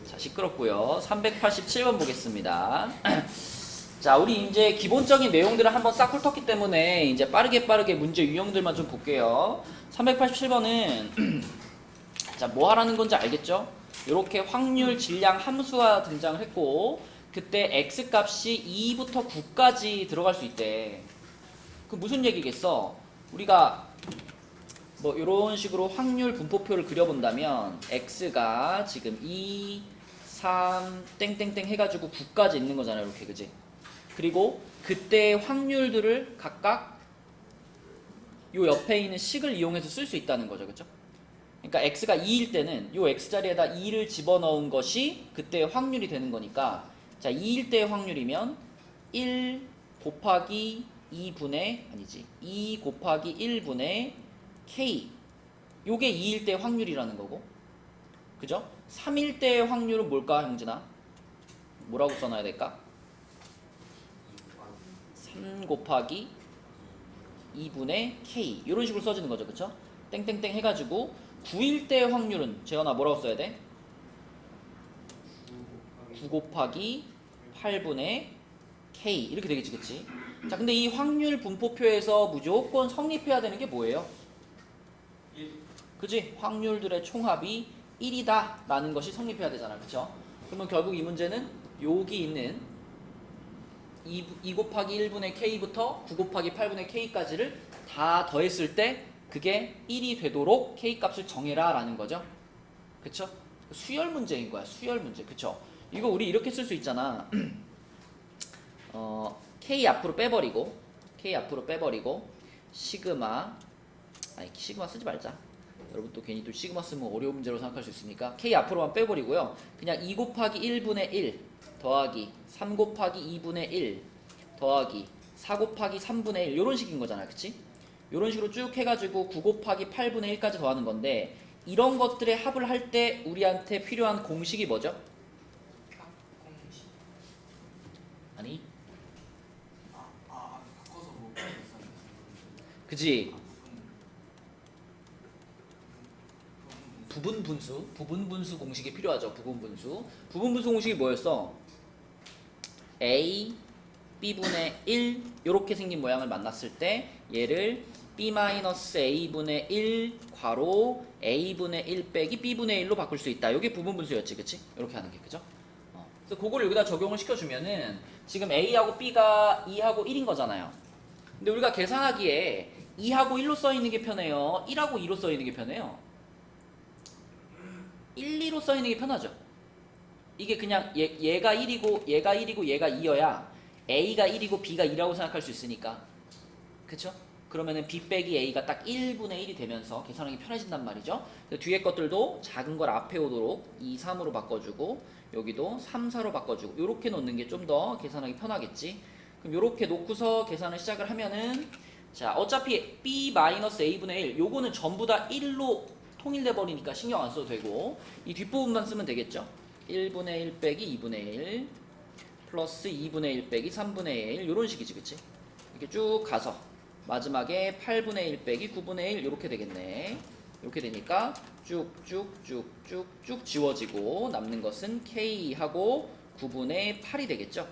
자, 시끄럽고요. 387번 보겠습니다. 자, 우리 이제 기본적인 내용들을 한번 싹 훑었기 때문에 이제 빠르게 문제 유형들만 좀 볼게요. 387번은 자, 뭐 하라는 건지 알겠죠? 이렇게 확률, 질량, 함수가 등장을 했고 그때 x 값이 2부터 9까지 들어갈 수 있대. 그 무슨 얘기겠어? 우리가 뭐 이런 식으로 확률 분포표를 그려본다면 x가 지금 2, 3, 땡땡땡 해가지고 9까지 있는 거잖아요. 이렇게 그지? 그리고 그때 확률들을 각각 요 옆에 있는 식을 이용해서 쓸 수 있다는 거죠. 그죠? 그러니까 x가 2일 때는 요 x자리에다 2를 집어넣은 것이 그때의 확률이 되는 거니까 자 2일 때의 확률이면 1 곱하기 2분의 아니지 2 곱하기 1분의 k 요게 2일 때 확률이라는 거고 그죠? 3일 때의 확률은 뭘까 형진아? 뭐라고 써놔야 될까? 3 곱하기 2분의 k 이런 식으로 써지는 거죠. 그쵸? 땡땡땡 해가지고 9일 때의 확률은 재현아 뭐라고 써야 돼? 9 곱하기 8분의 k 이렇게 되겠지. 그치? 자 근데 이 확률 분포표에서 무조건 성립해야 되는 게 뭐예요? 그지? 확률들의 총합이 1이다 라는 것이 성립해야 되잖아. 그쵸? 그러면 결국 이 문제는 여기 있는 2 곱하기 1분의 k부터 9 곱하기 8분의 k까지를 다 더했을 때 그게 1이 되도록 k 값을 정해라 라는 거죠. 그쵸? 수열 문제인 거야. 수열 문제. 그쵸? 이거 우리 이렇게 쓸 수 있잖아. k 앞으로 빼버리고 시그마 아니 시그마 쓰지 말자. 여러분 또 괜히 또 시그마 쓰면 어려운 문제로 생각할 수 있으니까 k 앞으로만 빼버리고요. 그냥 2 곱하기 1분의 1 더하기 3 곱하기 2분의 1 더하기 4 곱하기 3분의 1 이런 식인 거잖아. 그치? 이런 식으로 쭉 해가지고 9 곱하기 8분의 1까지 더하는 건데 이런 것들의 합을 할 때 우리한테 필요한 공식이 뭐죠? 아니 바꿔서 뭐 그지? 부분분수 공식이 필요하죠. 부분분수 공식이 뭐였어? a b분의 1 이렇게 생긴 모양을 만났을 때 얘를 b-a분의 1 괄호 a분의 1 빼기 b분의 1로 바꿀 수 있다. 이게 부분분수였지. 그치? 이렇게 하는 게 그죠? 그래서 그걸 여기다 적용을 시켜주면은 지금 a하고 b가 2하고 1인 거잖아요. 근데 우리가 계산하기에 2하고 1로 써있는 게 편해요? 1하고 2로 써있는 게 편해요? 1, 2로 써있는 게 편하죠. 이게 그냥 얘가 1이고 얘가 2여야 a가 1이고 b가 2라고 생각할 수 있으니까 그쵸? 그러면은 b 빼기 a가 딱 1분의 1이 되면서 계산하기 편해진단 말이죠. 뒤에 것들도 작은 걸 앞에 오도록 2, 3으로 바꿔주고 여기도 3, 4로 바꿔주고 이렇게 놓는 게 좀 더 계산하기 편하겠지. 그럼 이렇게 놓고서 계산을 시작을 하면은 자 어차피 b-a분의 1 요거는 전부 다 1로 통일돼 버리니까 신경 안 써도 되고 이 뒷부분만 쓰면 되겠죠. 1분의 1 빼기 2분의 1 플러스 2분의 1 빼기 3분의 1 이런 식이지. 그치? 이렇게 쭉 가서 마지막에 8분의 1 빼기 9분의 1 이렇게 되겠네. 이렇게 되니까 쭉쭉쭉쭉쭉 지워지고 남는 것은 k하고 9분의 8이 되겠죠.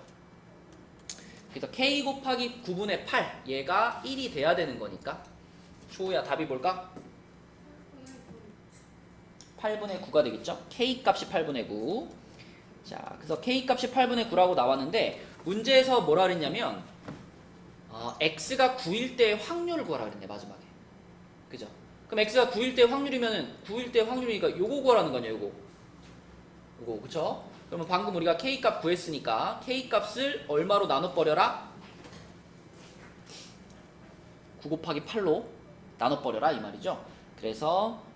그래서 k 곱하기 9분의 8 얘가 1이 돼야 되는 거니까 초우야 답이 뭘까? 8분의 9가 되겠죠? k 값이 8분의 9. 자, 그래서 k 값이 8분의 9라고 나왔는데 문제에서 뭐라 그랬냐면 x가 9일 때의 확률을 구하라 그랬네. 마지막에. 그죠? 그럼 x가 9일 때의 확률이면은 9일 때의 확률이니까 요거 구하라는 거 아니야. 요거. 그쵸? 그러면 방금 우리가 k 값 구했으니까 k 값을 얼마로 나눠 버려라? 9 곱하기 8로 나눠 버려라 이 말이죠. 그래서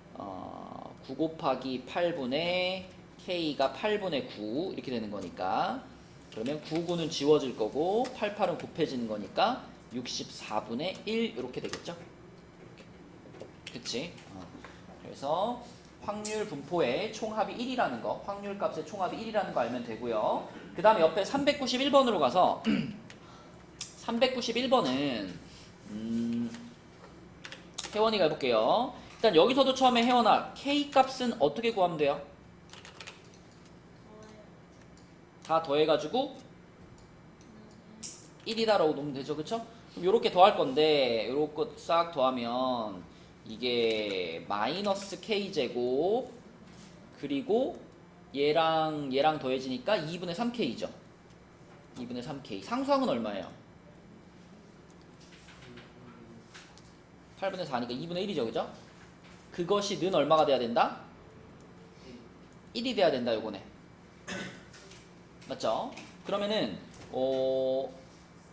9 곱하기 8분의 k가 8분의 9 이렇게 되는 거니까 그러면 9, 9는 지워질 거고 8, 8은 곱해지는 거니까 64분의 1 이렇게 되겠죠? 그치? 그래서 확률 분포의 총합이 1이라는 거 확률 값의 총합이 1이라는 거 알면 되고요. 그 다음에 옆에 391번으로 가서 391번은 혜원이가 해볼게요. 일단 여기서도 처음에 혜원아 K 값은 어떻게 구하면 돼요? 다 더해가지고 1이다라고 놓으면 되죠. 그쵸? 그럼 요렇게 더할 건데 요렇게 싹 더하면 이게 마이너스 k제곱 그리고 얘랑 더해지니까 2분의 3k죠. 2분의 3k. 상수항은 얼마예요? 8분의 4니까 2분의 1이죠. 그죠? 그것이 는 얼마가 돼야 된다? 1이 돼야 된다. 요거네. 맞죠? 그러면은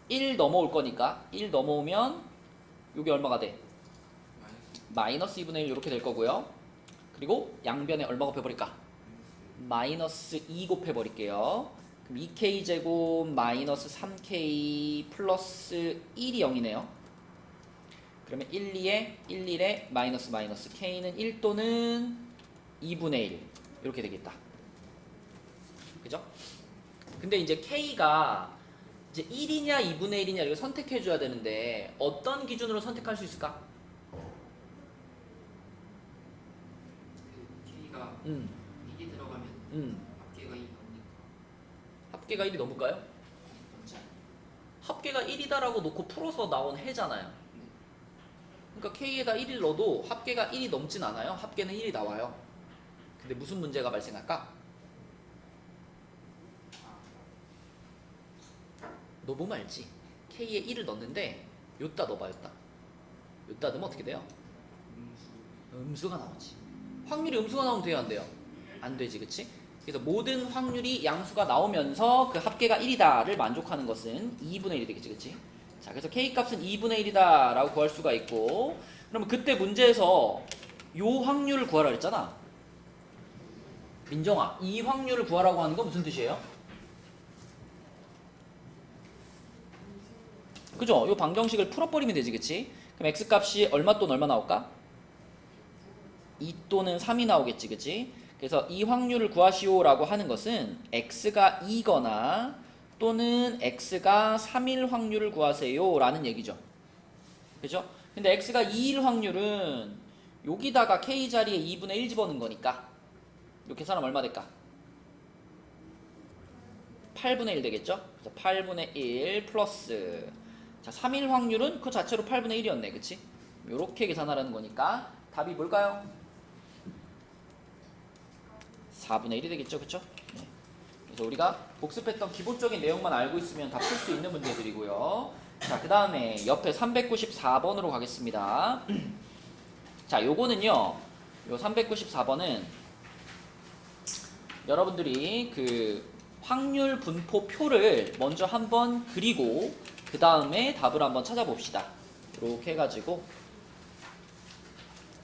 1 넘어올 거니까 1 넘어오면 요게 얼마가 돼? 마이너스 2분의 1 이렇게 될 거고요. 그리고 양변에 얼마 곱해버릴까? 마이너스 2 곱해버릴게요. 그럼 2k 제곱 마이너스 3k 플러스 1이 0이네요. 그러면 1, 1에 마이너스 k는 1 또는 2분의 1 이렇게 되겠다. 그죠? 근데 이제 k가 이제 1이냐 2분의 1이냐 이거 선택해 줘야 되는데 어떤 기준으로 선택할 수 있을까? K가 1이 들어가면 합계가 2 나오니까 합계가 1이 넘을까요? 합계가 1이다라고 놓고 풀어서 나온 해잖아요. 그러니까 k에다 1을 넣어도 합계가 1이 넘진 않아요. 합계는 1이 나와요. 근데 무슨 문제가 발생할까? 너 보면 알지? k에 1을 넣는데 요따 넣어봐. 요따 넣으면 어떻게 돼요? 음수가 나오지. 확률이 음수가 나오면 돼요, 안 돼요? 안 되지, 그치? 그래서 모든 확률이 양수가 나오면서 그 합계가 1이다를 만족하는 것은 2분의 1이 되겠지, 그치? 자, 그래서 k값은 2분의 1이다 라고 구할 수가 있고, 그러면 그때 문제에서 요 확률을 구하라 그랬잖아. 민정아, 이 확률을 구하라고 하는 건 무슨 뜻이에요? 그죠? 요 방정식을 풀어버리면 되지, 그치? 그럼 x값이 얼마 또는 얼마 나올까? 2 또는 3이 나오겠지, 그치? 그래서 이 확률을 구하시오라고 하는 것은 x가 2거나 또는 x가 3일 확률을 구하세요 라는 얘기죠. 그죠? 근데 x가 2일 확률은 여기다가 k 자리에 2분의 1 집어넣은 거니까 요 계산하면 얼마 될까? 8분의 1 되겠죠? 그래서 8분의 1 플러스 자 3일 확률은 그 자체로 8분의 1이었네, 그치? 요렇게 계산하라는 거니까 답이 뭘까요? 4분의 1이 되겠죠, 그쵸? 네. 그래서 우리가 복습했던 기본적인 내용만 알고 있으면 다 풀 수 있는 문제들이고요. 자, 그 다음에 옆에 394번으로 가겠습니다. 자, 요거는요, 요 394번은 여러분들이 그 확률 분포표를 먼저 한번 그리고 그 다음에 답을 한번 찾아봅시다. 이렇게 해가지고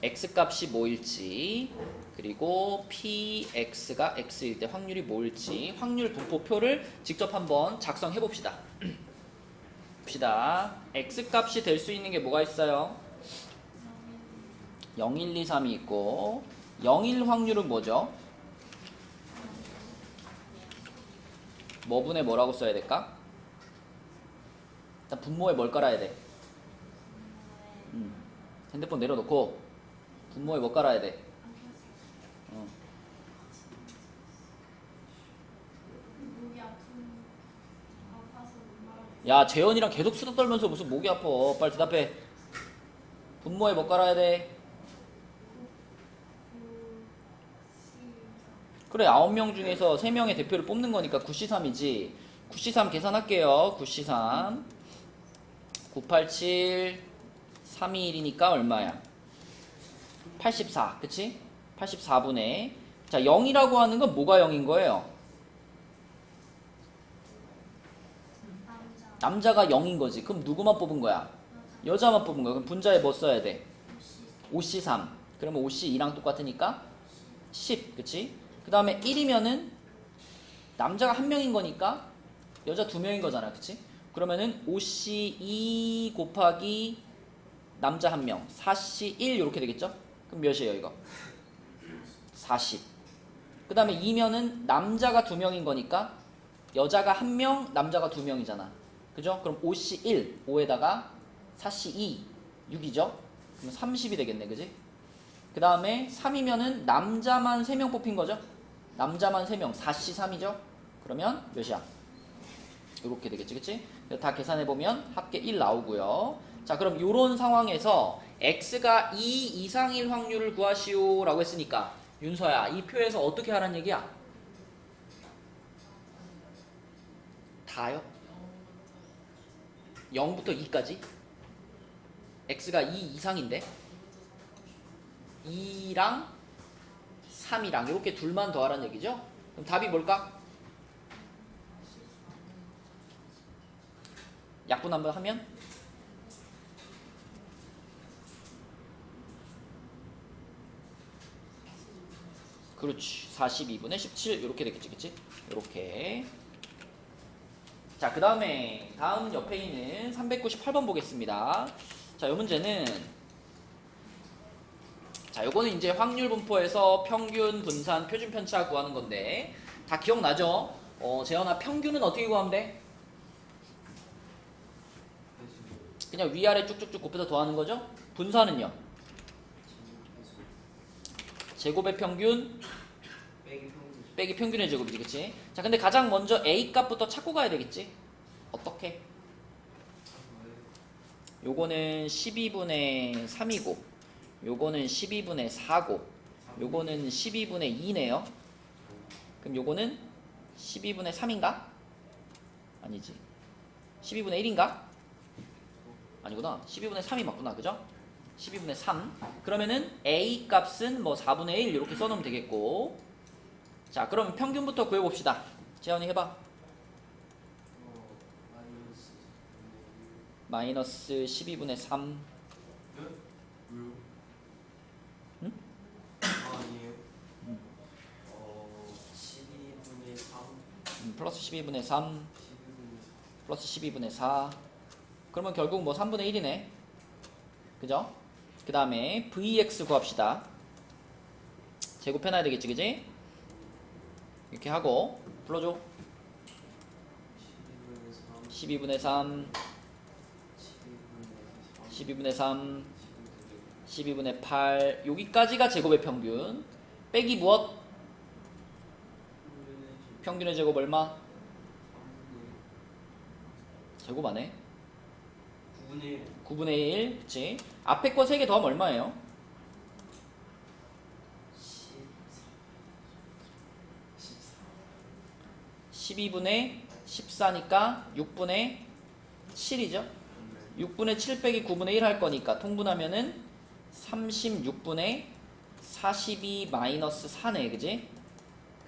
x값이 뭐일지 그리고 px가 x일 때 확률이 뭐일지 확률 분포표를 직접 한번 작성해 봅시다. 봅시다. x값이 될 수 있는 게 뭐가 있어요? 0, 1, 2, 3이 있고 0, 1 확률은 뭐죠? 뭐 분의 뭐라고 써야 될까? 일단 분모에 뭘 깔아야 돼? 핸드폰 내려놓고 분모에 뭐 깔아야 돼? 야, 재현이랑 계속 수다 떨면서 무슨 목이 아파. 빨리 대답해. 분모에 뭐 깔아야 돼? 그래, 9명 중에서 3명의 대표를 뽑는 거니까 9C3이지. 9C3 계산할게요. 9C3 987 321이니까 얼마야? 84, 그치? 84분의 자, 0이라고 하는 건 뭐가 0인 거예요? 남자가 0인 거지. 그럼 누구만 뽑은 거야? 여자만 뽑은 거야. 그럼 분자에 뭐 써야 돼? 5C3. 그러면 5C2랑 똑같으니까 10, 그치? 그 다음에 1이면은 남자가 1명인 거니까 여자 2명인 거잖아, 그치? 그러면은 5C2 곱하기 남자 1명 4C1 이렇게 되겠죠? 그럼 몇이에요 이거? 40. 그 다음에 2면은 남자가 2명인 거니까 여자가 1명, 남자가 2명이잖아. 그죠? 그럼 5C1, 5에다가 4C2, 6이죠? 그럼 30이 되겠네, 그지? 그 다음에 3이면은 남자만 3명 뽑힌 거죠? 남자만 3명, 4C3이죠? 그러면 몇이야? 이렇게 되겠지, 그치? 다 계산해보면 합계 1 나오고요. 자, 그럼 이런 상황에서 x가 2 이상일 확률을 구하시오 라고 했으니까 윤서야, 이 표에서 어떻게 하라는 얘기야? 다요? 0부터 2까지? x가 2 이상인데 2랑 3이랑 이렇게 둘만 더하라는 얘기죠? 그럼 답이 뭘까? 약분 한번 하면 그렇지, 42분의 17 이렇게 되겠지, 그치? 이렇게. 자, 그 다음에 다음 옆에 있는 398번 보겠습니다. 자, 이 문제는 자, 요거는 이제 확률 분포에서 평균, 분산, 표준 편차 구하는 건데 다 기억나죠? 재현아, 평균은 어떻게 구하면 돼? 그냥 위아래 쭉쭉쭉 곱해서 더하는 거죠? 분산은요? 제곱의 평균 빼기 평균의 제곱이지, 그치? 자, 근데 가장 먼저 A 값부터 찾고 가야 되겠지? 어떻게? 요거는 12분의 3이고 요거는 12분의 4고 요거는 12분의 2네요. 그럼 요거는 12분의 3인가? 아니지. 12분의 1인가? 아니구나. 12분의 3이 맞구나. 그죠? 12분의 3. 그러면은 A 값은 뭐 4분의 1 이렇게 써놓으면 되겠고. 자, 그럼 평균부터 구해봅시다. 재현이 해봐. 마이너스 12분의 3. 응? 아니에요. 12분의 3. 플러스 12분의 3. 플러스 12분의 4. 그러면 결국 뭐 3분의 1이네. 그죠? 그 다음에 Vx 구합시다. 제곱해놔야 되겠지, 그지? 이렇게 하고 불러줘. 12분의 3, 12분의 3, 12분의 8. 여기까지가 제곱의 평균. 빼기 무엇? 평균의 제곱 얼마? 제곱 안 해? 9분의 1. 9분의 1. 그치? 앞에 거 3개 더하면 얼마예요? 12분의 14니까 6분의 7이죠? 6분의 7 빼기 9분의 1 할 거니까 통분하면은 36분의 42 마이너스 4네, 그지?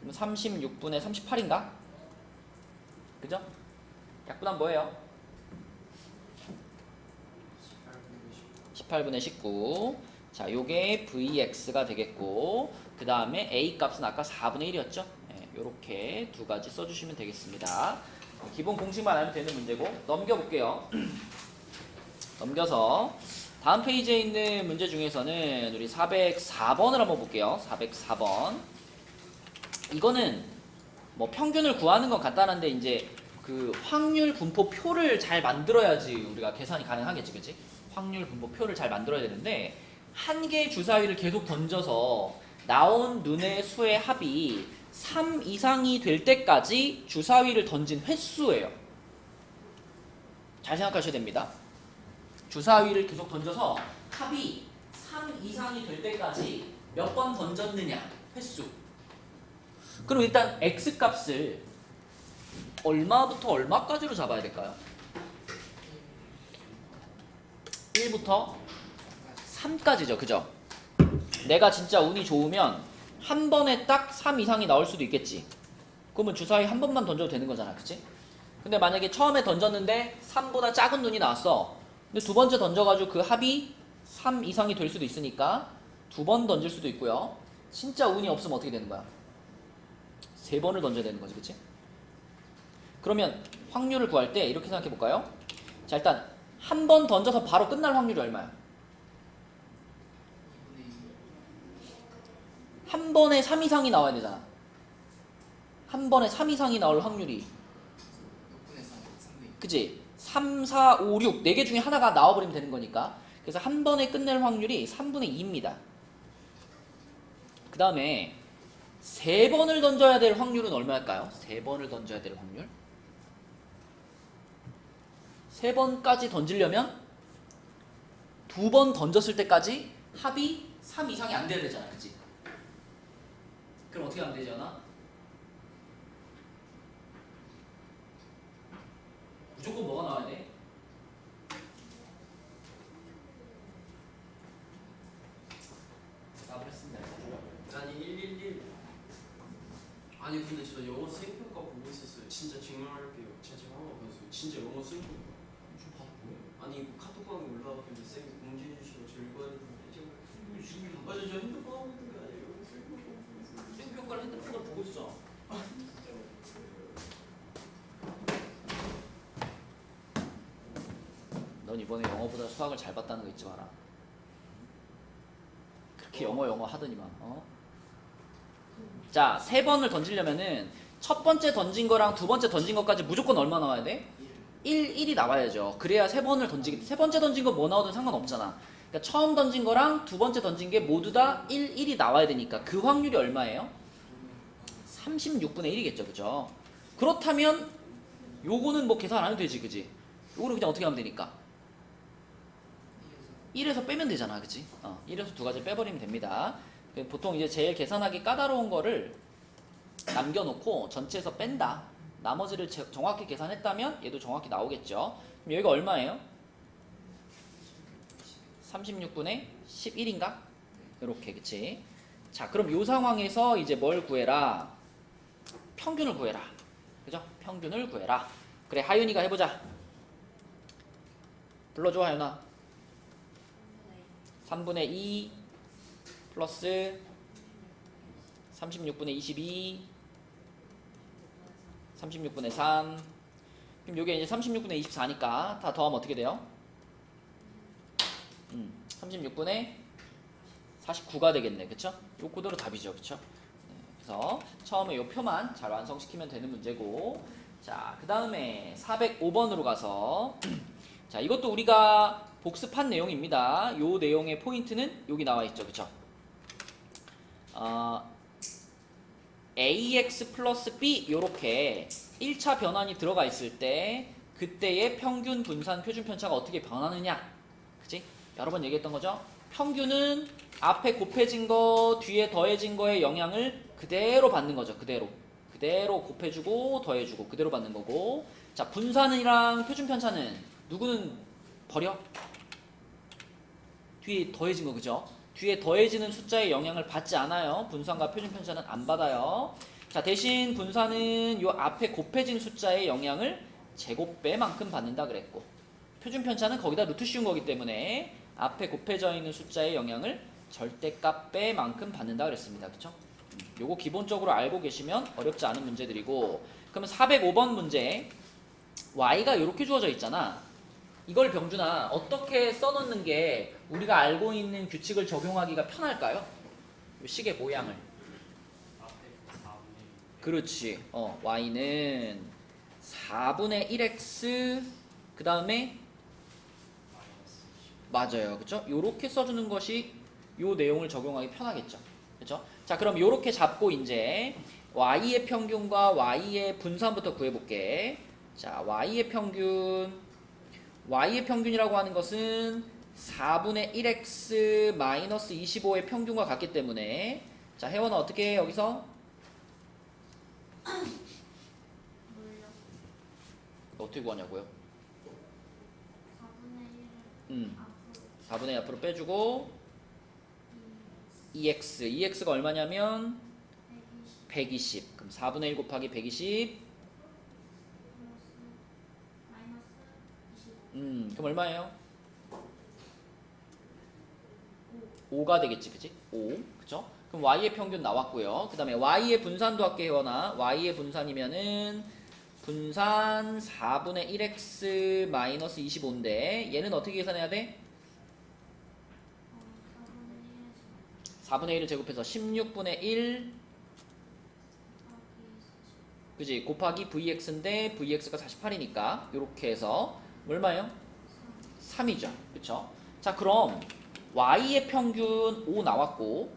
그럼 36분의 38인가? 그죠? 약분하면 뭐예요? 18분의 19. 자, 요게 Vx가 되겠고, 그 다음에 A 값은 아까 4분의 1이었죠? 요렇게 두 가지 써주시면 되겠습니다. 기본 공식만 알면 되는 문제고, 넘겨볼게요. 넘겨서 다음 페이지에 있는 문제 중에서는 우리 404번을 한번 볼게요. 404번. 이거는 뭐 평균을 구하는 건 간단한데 이제 그 확률 분포 표를 잘 만들어야지 우리가 계산이 가능하겠지, 그치? 확률 분포 표를 잘 만들어야 되는데 한 개의 주사위를 계속 던져서 나온 눈의 수의 합이 3 이상이 될 때까지 주사위를 던진 횟수예요. 잘 생각하셔야 됩니다. 주사위를 계속 던져서 합이 3 이상이 될 때까지 몇 번 던졌느냐, 횟수. 그럼 일단 X값을 얼마부터 얼마까지로 잡아야 될까요? 1부터 3까지죠, 그죠? 내가 진짜 운이 좋으면 한 번에 딱 3 이상이 나올 수도 있겠지. 그러면 주사위 한 번만 던져도 되는 거잖아, 그치? 근데 만약에 처음에 던졌는데 3보다 작은 눈이 나왔어. 근데 두 번째 던져가지고 그 합이 3 이상이 될 수도 있으니까 두 번 던질 수도 있고요. 진짜 운이 없으면 어떻게 되는 거야? 3번을 던져야 되는 거지, 그치? 그러면 확률을 구할 때 이렇게 생각해 볼까요? 자, 일단 한 번 던져서 바로 끝날 확률이 얼마야? 한 번에 3 이상이 나와야 되잖아. 한 번에 3 이상이 나올 확률이, 그치? 3, 4, 5, 6 4개 중에 하나가 나와버리면 되는 거니까. 그래서 한 번에 끝낼 확률이 3분의 2입니다. 그 다음에 3번을 던져야 될 확률은 얼마일까요? 3번을 던져야 될 확률? 3번까지 던지려면 2번 던졌을 때까지 합이 3 이상이 안 돼야 되잖아, 그치? 그럼 어떻게 하면 되지, 않아? 무조건 뭐가 나와야 돼? 답을 했습니다. 아니 111. 아니 근데 저 영어 수행평가 보고 있었어요. 진짜 증명할게요. 제가 한번 진짜 영어 수행평가. 좀 봐도 뭐예요? 아니 이거 카톡방에 올라왔길래 쌤이 공지해 주시고 저 읽어야 되는데 제가 맞아 저 핸드폰 하고 있는 게 아니에요. 수행평가 보고 있어요. 수행평가를 핸드폰으로 보고 있어. 넌 이번에 영어보다 수학을 잘 봤다는 거 잊지 마라. 그렇게 영어 하더니만. 자, 3번을 던지려면은 첫 번째 던진 거랑 두 번째 던진 것까지 무조건 얼마 나와야 돼? 1이 나와야죠. 그래야 3번을 던지기. 세 번째 던진 거 뭐 나오든 상관없잖아. 그러니까 처음 던진 거랑 두 번째 던진 게 모두 다 1이 나와야 되니까 그 확률이 얼마예요? 36분의 1이겠죠. 그죠? 그렇다면 요거는 뭐 계산 안 해도 되지. 그지? 요거는 그냥 어떻게 하면 되니까 1에서 빼면 되잖아. 그치? 1에서 두 가지 빼버리면 됩니다. 보통 이제 제일 계산하기 까다로운 거를 남겨놓고 전체에서 뺀다. 나머지를 정확히 계산했다면 얘도 정확히 나오겠죠. 그럼 여기가 얼마예요? 36분의 11인가? 이렇게, 그치? 자, 그럼 이 상황에서 이제 뭘 구해라? 평균을 구해라. 그죠? 평균을 구해라. 그래, 하윤이가 해보자. 불러줘, 하윤아. 3분의 2 플러스 36분의 22 36분의 3 그럼 요게 이제 36분의 24니까 다 더하면 어떻게 돼요? 36분의 49가 되겠네. 그쵸? 요 그대로 답이죠. 그쵸? 네, 그래서 처음에 요 표만 잘 완성시키면 되는 문제고, 자, 그 다음에 405번으로 가서 자, 이것도 우리가 복습한 내용입니다. 요 내용의 포인트는 여기 나와 있죠. 그쵸? ax 플러스 b 요렇게 1차 변환이 들어가 있을 때 그때의 평균 분산 표준 편차가 어떻게 변하느냐. 그치? 여러 번 얘기했던 거죠. 평균은 앞에 곱해진 거 뒤에 더해진 거의 영향을 그대로 받는 거죠. 그대로 곱해주고 더해주고 그대로 받는 거고, 자, 분산이랑 표준 편차는 누구는 버려? 뒤에 더해진 거. 그죠? 뒤에 더해지는 숫자의 영향을 받지 않아요. 분산과 표준 편차는 안 받아요. 자, 대신 분산은 요 앞에 곱해진 숫자의 영향을 제곱배만큼 받는다 그랬고, 표준 편차는 거기다 루트 씌운 거기 때문에 앞에 곱해져 있는 숫자의 영향을 절대값배만큼 받는다 그랬습니다. 그쵸? 요거 기본적으로 알고 계시면 어렵지 않은 문제들이고, 그러면 405번 문제 y가 이렇게 주어져 있잖아. 이걸 병준아 어떻게 써놓는 게 우리가 알고 있는 규칙을 적용하기가 편할까요? 식의 모양을. 그렇지. y는 4분의 1x 그 다음에 맞아요. 그쵸? 요렇게 써주는 것이 요 내용을 적용하기 편하겠죠. 그쵸? 자, 그럼 요렇게 잡고 이제 y의 평균과 y의 분산부터 구해볼게. 자, y의 평균이라고 하는 것은 4분의 1x 마이너스 25의 평균과 같기 때문에, 자, 혜원아 어떻게 해 여기서? 어떻게 구하냐고요? 4분의 1 앞으로 빼주고 2x가 얼마냐면 120. 그럼 4분의 1 곱하기 120 그럼 얼마예요? 5가 되겠지. 그치? 5. 그쵸? 그럼 y의 평균 나왔고요. 그 다음에 y의 분산도 할게. 혜원아, y의 분산이면은 분산 4분의 1x 마이너스 25인데 얘는 어떻게 계산해야 돼? 4분의 1을 제곱해서 16분의 1 그지? 곱하기 vx인데 vx가 48이니까 요렇게 해서 얼마예요? 3이죠. 그쵸? 자, 그럼 y의 평균 5 나왔고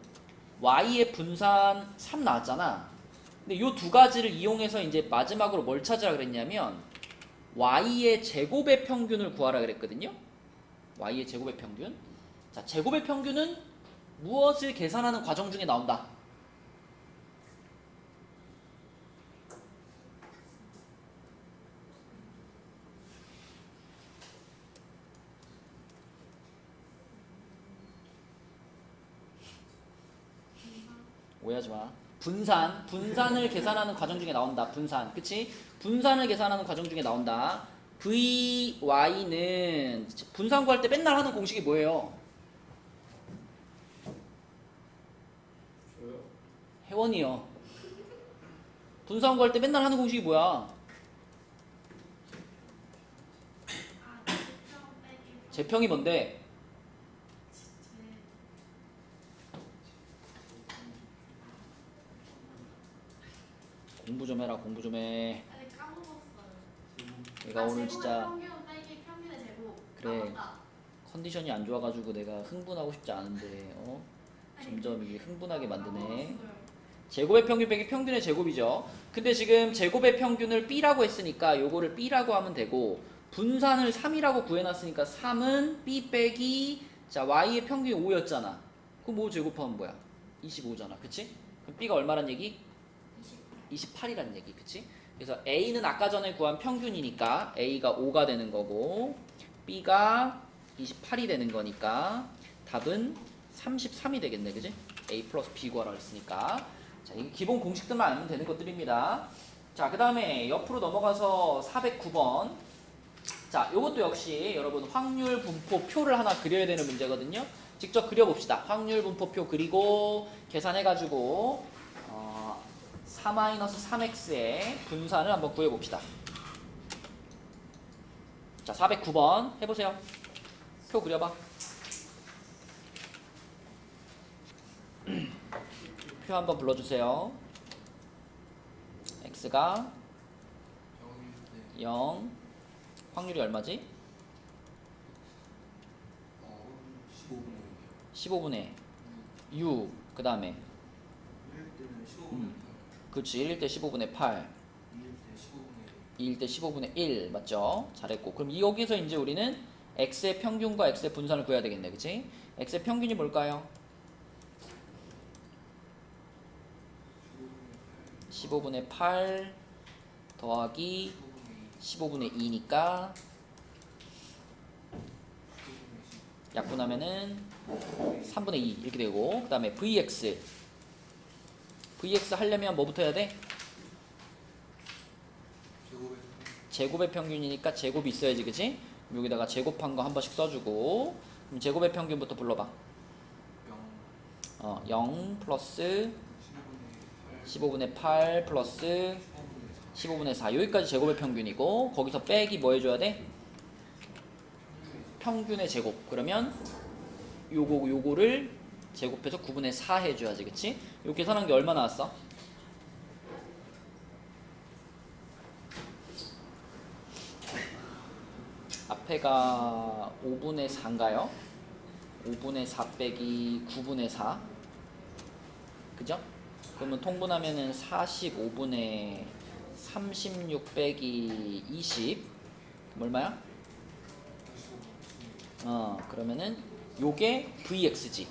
y의 분산 3 나왔잖아. 근데 요 두 가지를 이용해서 이제 마지막으로 뭘 찾으라 그랬냐면 y의 제곱의 평균을 구하라 그랬거든요. y의 제곱의 평균. 자, 제곱의 평균은 무엇을 계산하는 과정 중에 나온다? 오해하지 마. 분산을 계산하는 과정 중에 나온다. 분산, 그치? 분산을 계산하는 과정 중에 나온다. vy는 분산 구할 때 맨날 하는 공식이 뭐예요? 저요? 회원이요. 분산 구할 때 맨날 하는 공식이 뭐야? 아, 제평 빼기 제평이 뭔데? 공부 좀 해라. 공부 좀 해. 아니 까먹었어요. 내가 오늘 진짜 평균 빼기 평균의 제곱. 그래. 까먹었다. 컨디션이 안 좋아가지고 내가 흥분하고 싶지 않은데 점점 이게 흥분하게 만드네. 까먹었어요. 제곱의 평균 빼기 평균의 제곱이죠. 근데 지금 제곱의 평균을 b라고 했으니까 요거를 b라고 하면 되고 분산을 3이라고 구해놨으니까 3은 b 빼기 자 y의 평균이 5였잖아. 그럼 5 제곱하면 뭐야? 25잖아. 그치? 그럼 b가 얼마란 얘기? 28이란 얘기. 그치? 그래서 a는 아까 전에 구한 평균이니까 a가 5가 되는 거고 b가 28이 되는 거니까 답은 33이 되겠네. 그치? a 플러스 b 구하라 했으니까 자, 이게 기본 공식들만 알면 되는 것들입니다. 자, 그 다음에 옆으로 넘어가서 409번. 자, 요것도 역시 여러분 확률 분포표를 하나 그려야 되는 문제거든요. 직접 그려봅시다. 확률 분포표 그리고 계산해가지고 4-3x의 분산을 한번 구해봅시다. 자, 409번 해보세요. 표 그려봐. 표 한번 불러주세요. x가 0, 확률이 얼마지? 15분의 6, 그 다음에 그렇지, 1대 15분의 8, 2일 때 15분의 1 맞죠? 잘했고, 그럼 여기서 이제 우리는 x의 평균과 x의 분산을 구해야 되겠네, 그치? x의 평균이 뭘까요? 15분의 8 더하기 15분의 2니까 약분하면은 3분의 2 이렇게 되고, 그 다음에 vx 하려면 뭐부터 해야 돼? 제곱의 평균이니까 제곱이 있어야지, 그치? 여기다가 제곱한 거 한 번씩 써주고, 그럼 제곱의 평균부터 불러봐. 0 플러스 15분의 8 플러스 15분의 4 여기까지 제곱의 평균이고, 거기서 빼기 뭐 해줘야 돼? 평균의 제곱. 그러면 요거를 제곱해서 9분의 4 해줘야지, 그치? 요 계산한 게 얼마 나왔어? 앞에가 5분의 4인가요? 5분의 4 빼기 9분의 4 그죠? 그러면 통분하면은 45분의 36 빼기 20 얼마야? 그러면은 요게 vx지.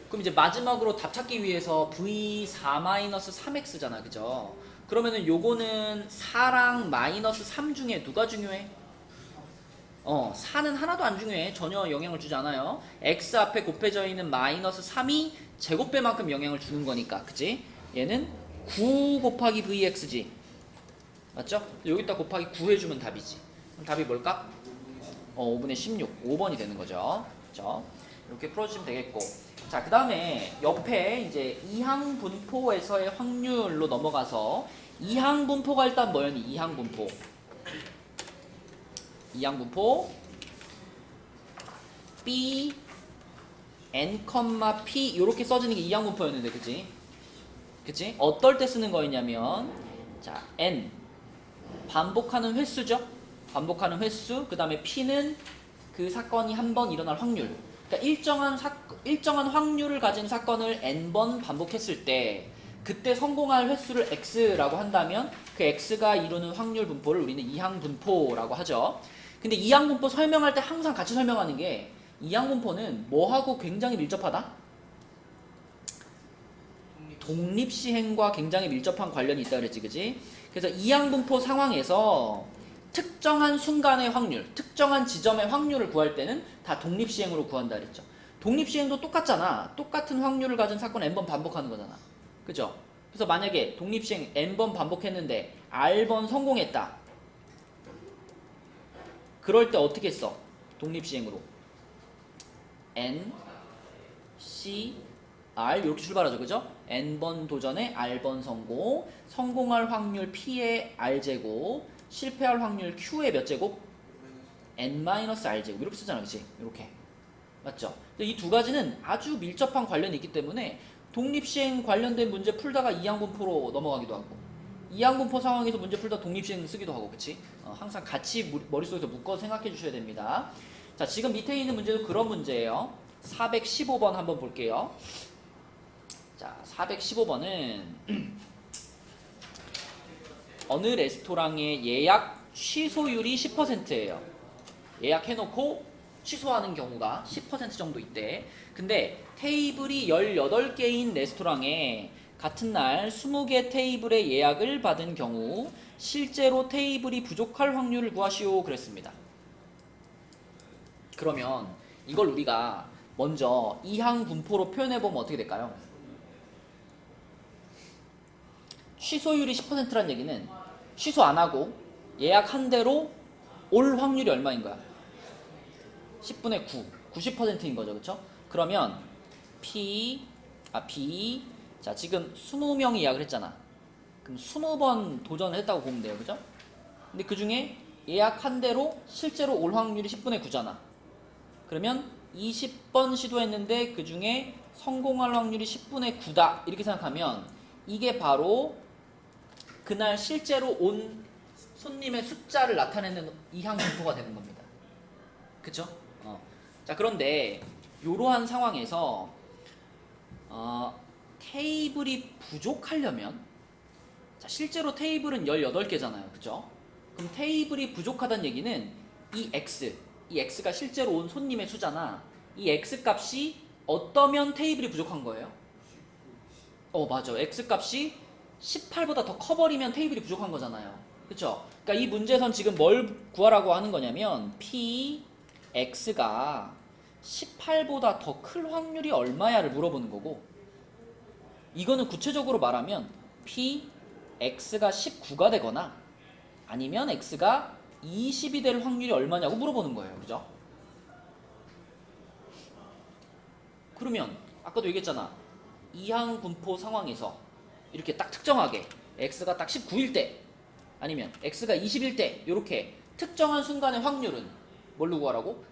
그럼 이제 마지막으로 답 찾기 위해서 v4-3x잖아, 그죠? 그러면은 요거는 4랑 마이너스 3 중에 누가 중요해? 4는 하나도 안 중요해. 전혀 영향을 주지 않아요. x 앞에 곱해져 있는 마이너스 3이 제곱배만큼 영향을 주는 거니까, 그치? 얘는 9 곱하기 vx지. 맞죠? 여기다 곱하기 9 해주면 답이지. 그럼 답이 뭘까? 5분의 16, 5번이 되는 거죠. 그쵸? 이렇게 풀어주시면 되겠고. 자, 그 다음에 옆에 이제 이항분포에서의 확률로 넘어가서 이항분포가 일단 뭐였니? 이항분포 B n, p 이렇게 써지는 게 이항분포였는데, 그치? 어떨 때 쓰는 거였냐면, 자, n 반복하는 횟수죠. 반복하는 횟수. 그 다음에 p는 그 사건이 한 번 일어날 확률. 그러니까 일정한 일정한 확률을 가진 사건을 n번 반복했을 때 그때 성공할 횟수를 x라고 한다면 그 x가 이루는 확률 분포를 우리는 이항 분포라고 하죠. 근데 이항 분포 설명할 때 항상 같이 설명하는 게 이항 분포는 뭐하고 굉장히 밀접하다? 독립시행과 굉장히 밀접한 관련이 있다 그랬지, 그지? 그래서 이항 분포 상황에서 특정한 순간의 확률, 특정한 지점의 확률을 구할 때는 다 독립시행으로 구한다 그랬죠. 독립시행도 똑같잖아. 똑같은 확률을 가진 사건 n번 반복하는 거잖아. 그죠? 그래서 만약에 독립시행 n번 반복했는데 r번 성공했다. 그럴 때 어떻게 써? 독립시행으로 n, c, r 이렇게 출발하죠. 그죠? n번 도전에 r번 성공, 성공할 확률 p의 r제곱, 실패할 확률 q의 몇 제곱? n-r제곱 이렇게 쓰잖아. 그치? 이렇게 맞죠? 이 두 가지는 아주 밀접한 관련이 있기 때문에 독립시행 관련된 문제 풀다가 이항분포로 넘어가기도 하고 이항분포 상황에서 문제 풀다 독립시행 쓰기도 하고 그치? 항상 같이 머릿속에서 묶어 생각해 주셔야 됩니다. 자, 지금 밑에 있는 문제도 그런 문제예요. 415번 한번 볼게요. 자, 415번은 어느 레스토랑의 예약 취소율이 10%예요. 예약해놓고 취소하는 경우가 10% 정도 있대. 근데 테이블이 18개인 레스토랑에 같은 날 20개 테이블의 예약을 받은 경우 실제로 테이블이 부족할 확률을 구하시오 그랬습니다. 그러면 이걸 우리가 먼저 이항 분포로 표현해보면 어떻게 될까요? 취소율이 10%란 얘기는 취소 안 하고 예약한 대로 올 확률이 얼마인 거야? 10분의 9, 90%인 거죠. 그쵸? 그러면 B, 자, 지금 20명이 예약을 했잖아. 그럼 20번 도전을 했다고 보면 돼요. 그죠? 근데 그 중에 예약한 대로 실제로 올 확률이 10분의 9잖아. 그러면 20번 시도했는데 그 중에 성공할 확률이 10분의 9다. 이렇게 생각하면 이게 바로 그날 실제로 온 손님의 숫자를 나타내는 이항 분포가 되는 겁니다. 그쵸? 자, 그런데 이러한 상황에서 테이블이 부족하려면 자, 실제로 테이블은 18개잖아요. 그죠? 그럼 테이블이 부족하다는 얘기는 이 x가 실제로 온 손님의 수잖아. 이 x 값이 어떠면 테이블이 부족한 거예요? 맞아. x 값이 18보다 더 커버리면 테이블이 부족한 거잖아요. 그쵸? 그러니까 이 문제에선 지금 뭘 구하라고 하는 거냐면 x가 18보다 더 클 확률이 얼마야를 물어보는 거고 이거는 구체적으로 말하면 x가 19가 되거나 아니면 x가 20이 될 확률이 얼마냐고 물어보는 거예요. 그죠? 그러면 아까도 얘기했잖아. 이항 분포 상황에서 이렇게 딱 특정하게 x가 딱 19일 때 아니면 x가 20일 때 이렇게 특정한 순간의 확률은 뭘로 구하라고?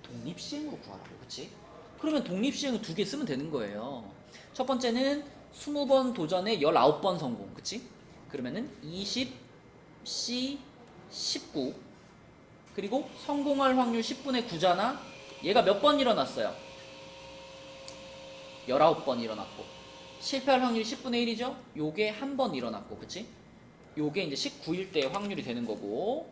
독립시행으로 구하라고. 그치? 그러면 독립시행을 2개 쓰면 되는 거예요. 첫 번째는 20번 도전에 19번 성공. 그치? 그러면은 20, C, 19 그리고 성공할 확률 10분의 9잖아. 얘가 몇 번 일어났어요? 19번 일어났고 실패할 확률이 10분의 1이죠? 요게 한 번 일어났고 그치? 요게 이제 19일 때 확률이 되는 거고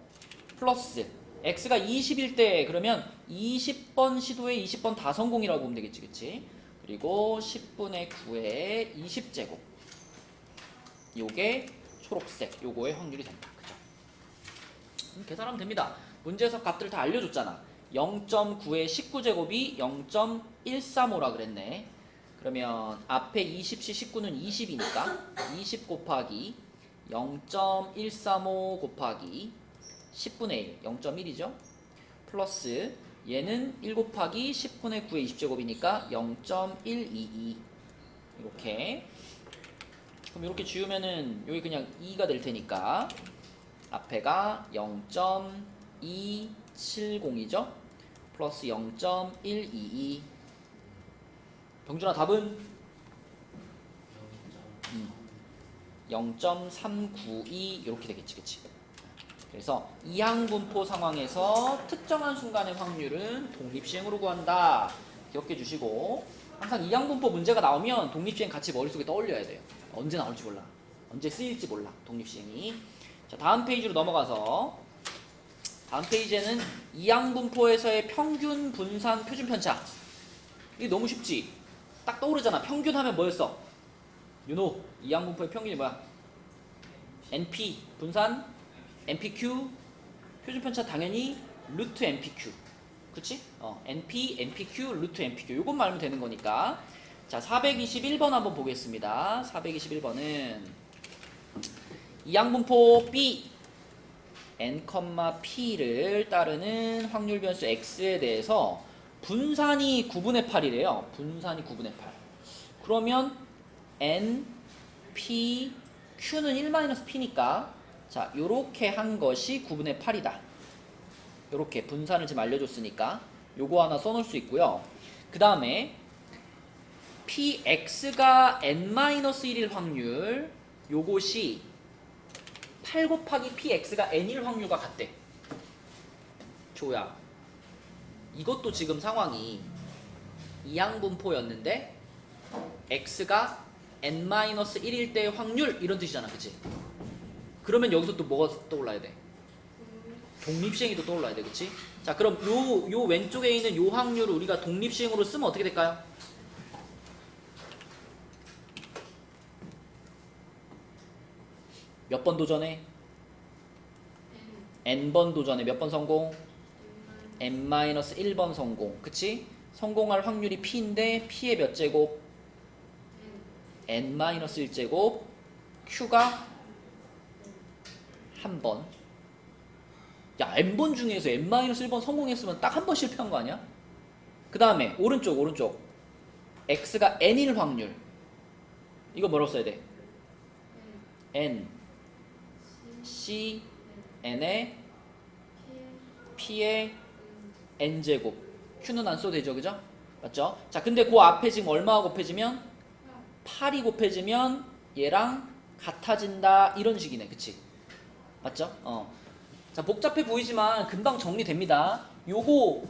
플러스 x가 20일 때 그러면 20번 시도에 20번 다 성공이라고 보면 되겠지. 그치? 그리고 10분의 9에 20제곱 요게 초록색 요거의 확률이 된다. 그죠? 계산하면 됩니다. 문제에서 값들을 다 알려줬잖아. 0.9의 19제곱이 0.135라 그랬네. 그러면 앞에 20시 19는 20이니까 20 곱하기 0.135 곱하기 10분의 1, 0.1이죠. 플러스 얘는 1 곱하기 10분의 9의 20제곱이니까 0.122 이렇게. 그럼 이렇게 지우면은 여기 그냥 2가 될 테니까 앞에가 0.270이죠. 플러스 0.122. 병준아 답은 0.392 이렇게 되겠지. 그치? 그래서 이항분포 상황에서 특정한 순간의 확률은 독립시행으로 구한다. 기억해 주시고 항상 이항분포 문제가 나오면 독립시행 같이 머릿속에 떠올려야 돼요. 언제 나올지 몰라. 언제 쓰일지 몰라. 독립시행이. 자, 다음 페이지로 넘어가서 다음 페이지에는 이항분포에서의 평균 분산 표준 편차. 이게 너무 쉽지? 딱 떠오르잖아. 평균 하면 뭐였어? 이항분포의 평균이 뭐야? NP 분산 NPQ 표준 편차 당연히 루트 NPQ. 그치? NP, NPQ, 루트 NPQ. 요것만 알면 되는 거니까. 자, 421번 한번 보겠습니다. 421번은 이항분포 B n, p를 따르는 확률 변수 x에 대해서 분산이 9분의 8이래요. 분산이 9분의 8. 그러면 n, p, q는 1-p니까 자, 요렇게 한 것이 9분의 8이다. 요렇게 분산을 지금 알려줬으니까 요거 하나 써놓을 수 있고요. 그 다음에 px가 n-1일 확률 요것이 8 곱하기 px가 n일 확률과 같대. 조야, 이것도 지금 상황이 이항분포였는데 x가 n-1일 때의 확률 이런 뜻이잖아. 그치? 그러면 여기서 또 뭐가 떠올라야 돼? 독립시행이 또 떠올라야 돼. 그치? 자, 그럼 요 왼쪽에 있는 요 확률을 우리가 독립시행으로 쓰면 어떻게 될까요? 몇 번 도전해? n번 도전해. 몇 번 성공? n-1번 성공. 그치? 성공할 확률이 p인데 p의 몇 제곱? n-1제곱. q가 한 번. 야, n번 중에서 n-1번 성공했으면 딱 한 번 실패한 거 아니야? 그 다음에 오른쪽 x가 n일 확률. 이거 뭐라고 써야 돼? n c n의 p의 n제곱. q는 안 써도 되죠, 그죠? 맞죠? 자, 근데 그 앞에 지금 얼마가 곱해지면 8이 곱해지면 얘랑 같아진다. 이런 식이네. 그치? 맞죠? 자, 복잡해 보이지만 금방 정리됩니다. 요거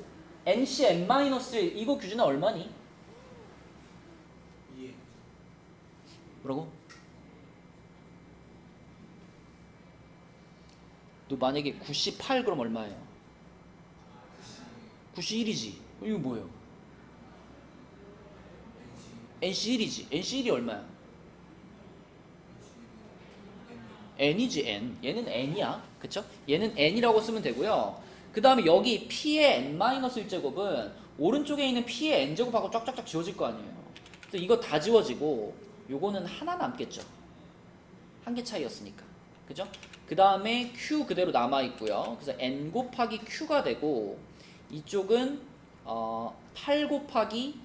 nc n-1 이거 규준은 얼마니? 뭐라고? 너 만약에 98 그럼 얼마예요? 91이지. 이거 뭐예요? nc 1이지. nc 1이 얼마야? n이지 n. 얘는 n이야. 그쵸? 얘는 n이라고 쓰면 되고요. 그 다음에 여기 p의 n-1제곱은 오른쪽에 있는 p의 n제곱하고 쫙쫙쫙 지워질 거 아니에요. 그래서 이거 다 지워지고 요거는 하나 남겠죠. 한 개 차이였으니까. 그죠? 그 다음에 q 그대로 남아있고요. 그래서 n 곱하기 q가 되고 이쪽은 8 곱하기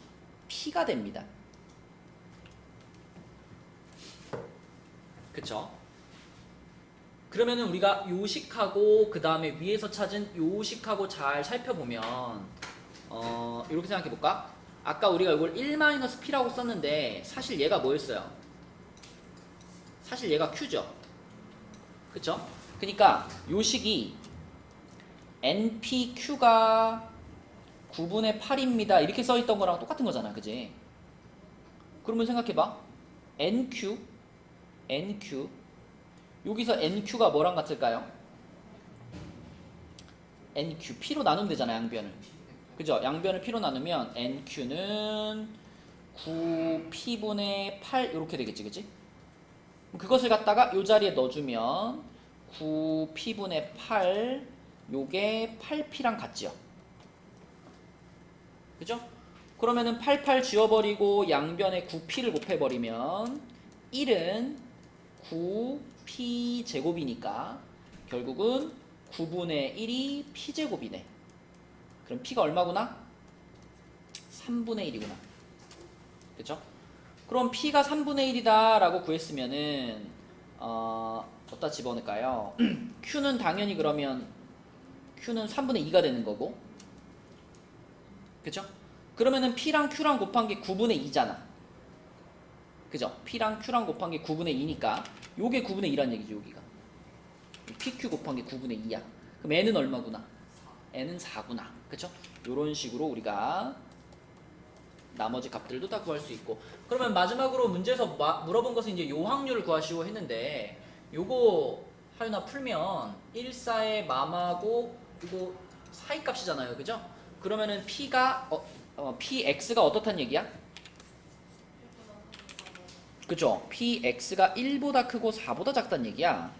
p가 됩니다. 그쵸? 그러면은 우리가 요식하고 그 다음에 위에서 찾은 요식하고 잘 살펴보면 이렇게 생각해 볼까? 아까 우리가 이걸 1-p라고 썼는데 사실 얘가 뭐였어요? 사실 얘가 q죠. 그쵸? 그러니까 요식이 npq가 9분의 8입니다. 이렇게 써있던 거랑 똑같은 거잖아. 그지? 그러면 생각해봐. nq 여기서 nq가 뭐랑 같을까요? nq p로 나누면 되잖아. 양변을. 그죠? 양변을 p로 나누면 nq는 9p분의 8 이렇게 되겠지. 그치? 그것을 갖다가 이 자리에 넣어주면 9p분의 8 요게 8p랑 같지요. 그죠? 그러면은 88 지워버리고 양변에 9p를 곱해버리면 1은 9p 제곱이니까 결국은 9분의 1이 p 제곱이네. 그럼 p가 얼마구나? 3분의 1이구나. 그쵸? 그럼 p가 3분의 1이다 라고 구했으면은 어디다 집어넣을까요? q는 당연히 그러면 q는 3분의 2가 되는 거고, 그쵸? 그러면은 p랑 q랑 곱한 게 9분의 2잖아. 그죠? p랑 q랑 곱한 게 9분의 2니까 요게 9분의 2란 얘기죠. 여기가 PQ 곱한 게 9분의 2야. 그럼 N은 얼마구나? N은 4구나. 그쵸? 요런 식으로 우리가 나머지 값들도 다 구할 수 있고. 그러면 마지막으로 문제에서 물어본 것은 이제 요 확률을 구하시오 했는데, 요거 하윤아 풀면 1, 4의 맘하고 이거 사이 값이잖아요. 그죠? 그러면은 P가 PX가 어떻단 얘기야? 그죠? PX가 1보다 크고 4보다 작단 얘기야.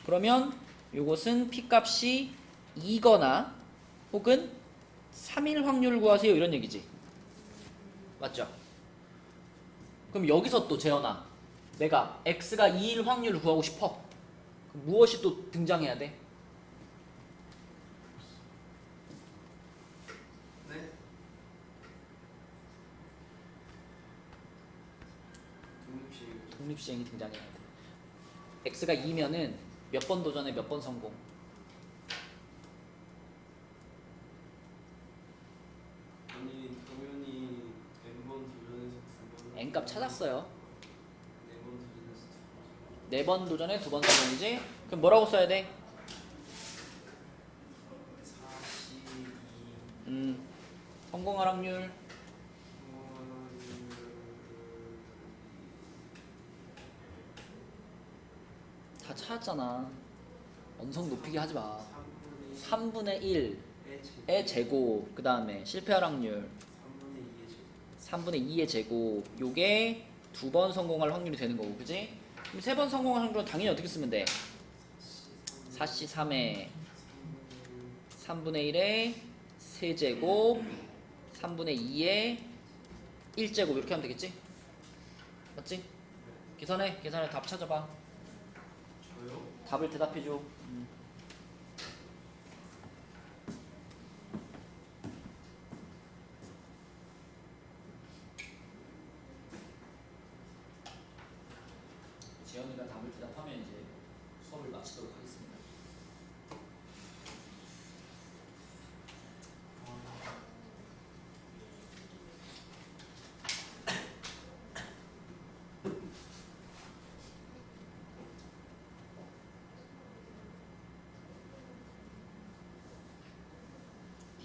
그러면 요것은 P값이 2거나 혹은 3일 확률을 구하세요 이런 얘기지. 맞죠? 그럼 여기서 또 재현아, 내가 X가 2일 확률을 구하고 싶어. 그럼 무엇이 또 등장해야 돼? 네? 독립시행. 독립시행이 등장해야 돼. X가 2면은 몇 번 도전에 몇 번 성공? 아니 당연히 n번 도전해서 2번. N값 찾았어요. 4번 도전해서 2번. 4번 도전에 2번 성공이지? 그럼 뭐라고 써야 돼? 42. 성공할 확률 다 찾았잖아. 언성 높이게 하지 마. 3분의 1의 제곱, 그 다음에 실패할 확률 3분의 2의 제곱. 요게 2번 성공할 확률이 되는 거고, 그지? 그럼 3번 성공할 확률은 당연히 어떻게 쓰면 돼? 4C 3에 3분의 1의 세제곱 3분의 2의 1제곱 이렇게 하면 되겠지? 맞지? 계산해 답 찾아봐. 저요? 답을 대답해줘. 재현이가 답을 대답하면 이제 수업을 마치도록 하겠습니다.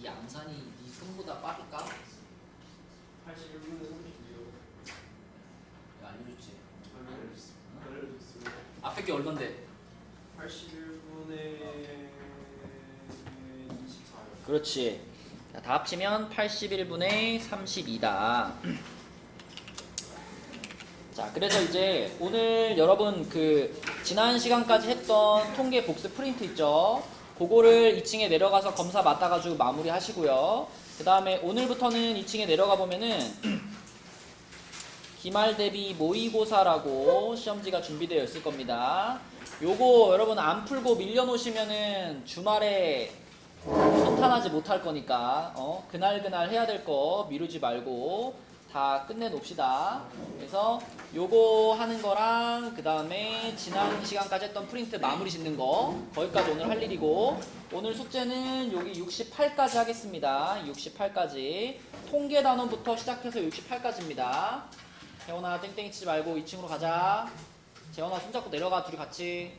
네 암산이 네 손보다 빠를까? 81분에 32요. 야, 알려줬지. 알려줬어요. 앞에 게 얼만데? 81분에 24요. 그렇지. 자, 다 합치면 81분의 32다. 자, 그래서 이제 오늘 여러분 그 지난 시간까지 했던 통계 복습 프린트 있죠? 그거를 2층에 내려가서 검사 맞다가지고 마무리 하시고요. 그 다음에 오늘부터는 2층에 내려가 보면은 기말 대비 모의고사라고 시험지가 준비되어 있을 겁니다. 요거 여러분 안 풀고 밀려놓으시면은 주말에 성탄하지 못할 거니까 그날 해야 될 거 미루지 말고 다 끝내놓읍시다. 그래서 요거 하는 거랑 그 다음에 지난 시간까지 했던 프린트 마무리 짓는 거 거기까지 오늘 할 일이고, 오늘 숙제는 여기 68까지 하겠습니다. 68까지 통계 단원부터 시작해서 68까지입니다. 재원아 땡땡이 치지 말고 2층으로 가자. 재원아 손잡고 내려가, 둘이 같이.